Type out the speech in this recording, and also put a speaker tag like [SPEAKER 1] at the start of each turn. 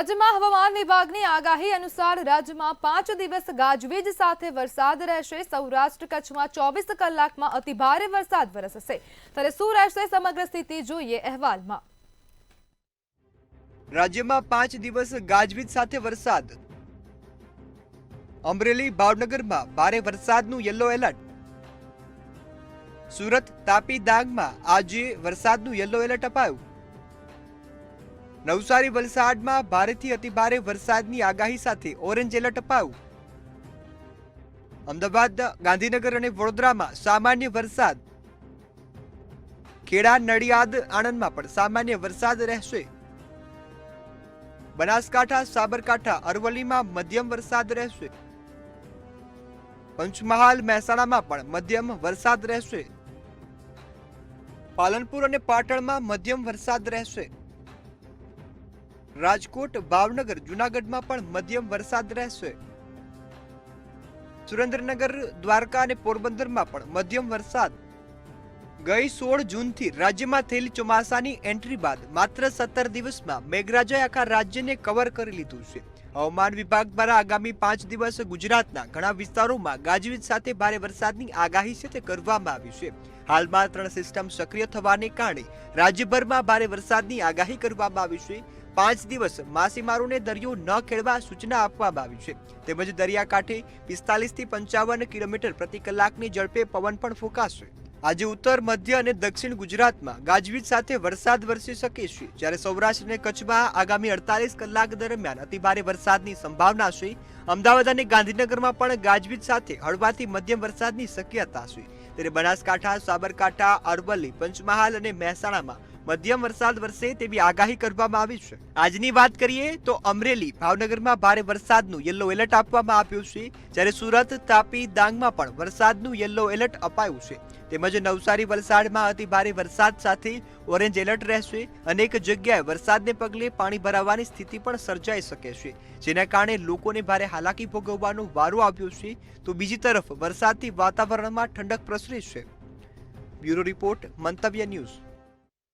[SPEAKER 1] રાજ્યમાં હવામાન વિભાગની આગાહી અનુસાર રાજ્યમાં 5 દિવસ ગાજવીજ સાથે વરસાદ રહેશે। સૌરાષ્ટ્ર કચ્છમાં 24 કલાકમાં અતિભારે વરસાદ વરસશે। ત્યારે શું રહેશે સમગ્ર સ્થિતિ જોઈએ અહેવાલમાં।
[SPEAKER 2] રાજ્યમાં 5 દિવસ ગાજવીજ સાથે વરસાદ। અમરેલી ભાવનગરમાં ભારે વરસાદનું યલો એલર્ટ। સુરત તાપી ડાંગમાં આજે વરસાદનું યલો એલર્ટ અપાયું। નવસારી વલસાડમાં ભારેથી અતિભારે વરસાદની આગાહી સાથે ઓરેન્જ એલર્ટ અપાયું। અમદાવાદ ગાંધીનગર અને વડોદરામાં સામાન્ય વરસાદ। ખેડા નડિયાદ આણંદમાં પણ સામાન્ય વરસાદ રહેશે। બનાસકાંઠા સાબરકાંઠા અરવલ્લીમાં મધ્યમ વરસાદ રહેશે। પંચમહાલ મહેસાણામાં પણ મધ્યમ વરસાદ રહેશે। પાલનપુર અને પાટણમાં મધ્યમ વરસાદ રહેશે। રાજકોટ ભાવનગર જૂનાગઢમાં પણ મધ્યમ વરસાદ રહેશે। સુરેન્દ્રનગર દ્વારકા અને પોરબંદરમાં પણ મધ્યમ વરસાદ। ગઈ 16 જૂનથી રાજ્યમાં થયેલી ચોમાસાની એન્ટ્રી બાદ માત્ર 17 દિવસમાં મેઘરાજાએ આખા રાજ્યને કવર કરી લીધું છે। હવામાન વિભાગ દ્વારા આગામી 5 દિવસ ગુજરાતના ઘણા વિસ્તારોમાં ગાજવીજ સાથે ભારે વરસાદની આગાહી છે તે કરવામાં આવી છે। હાલમાં 3 સિસ્ટમ સક્રિય થવાને કારણે રાજ્યભરમાં ભારે વરસાદની આગાહી કરવામાં આવી છે। 5 દિવસ માછીમારોને દરિયો ન ખેડવા સૂચના આપવામાં આવી છે। તેમજ દરિયાકાંઠે 45 થી 55 કિલોમીટર પ્રતિ કલાકની ઝડપે પવન પણ ફૂંકાશે। આજે ઉત્તર મધ્ય અને દક્ષિણ ગુજરાતમાં ગાજવીજ સાથે વરસાદ વરસી શકે છે, જ્યારે સૌરાષ્ટ્ર અને કચ્છમાં આગામી 48 કલાક દરમિયાન અતિભારે વરસાદની સંભાવના છે। અમદાવાદ અને ગાંધીનગરમાં પણ ગાજવીજ સાથે હળવાથી મધ્યમ વરસાદની શક્યતા છે। ત્યારે બનાસકાંઠા સાબરકાંઠા અરવલ્લી પંચમહાલ અને મહેસાણામાં મધ્યમ વરસાદ વરસે તેવી આગાહી કરવામાં આવી છે। આજની વાત કરીએ તો અમરેલી ભાવનગરમાં ભારે વરસાદનું યલો એલર્ટ આપવામાં આવ્યું છે, જ્યારે સુરત તાપી ડાંગમાં પણ વરસાદનું યલો એલર્ટ અપાયું છે। તેમજ નવસારી વલસાડમાં અતિ ભારે વરસાદ સાથે ઓરેન્જ એલર્ટ રહેશે। અનેક જગ્યાએ વરસાદને પગલે પાણી ભરાવાની સ્થિતિ પણ સર્જાઈ શકે છે, જેના કારણે લોકોને ભારે હાલાકી ભોગવવાનો વારો આવ્યો છે। તો બીજી તરફ વરસાદથી વાતાવરણમાં ઠંડક પ્રસરી છે। બ્યુરો રિપોર્ટ મંતવ્ય ન્યૂઝ।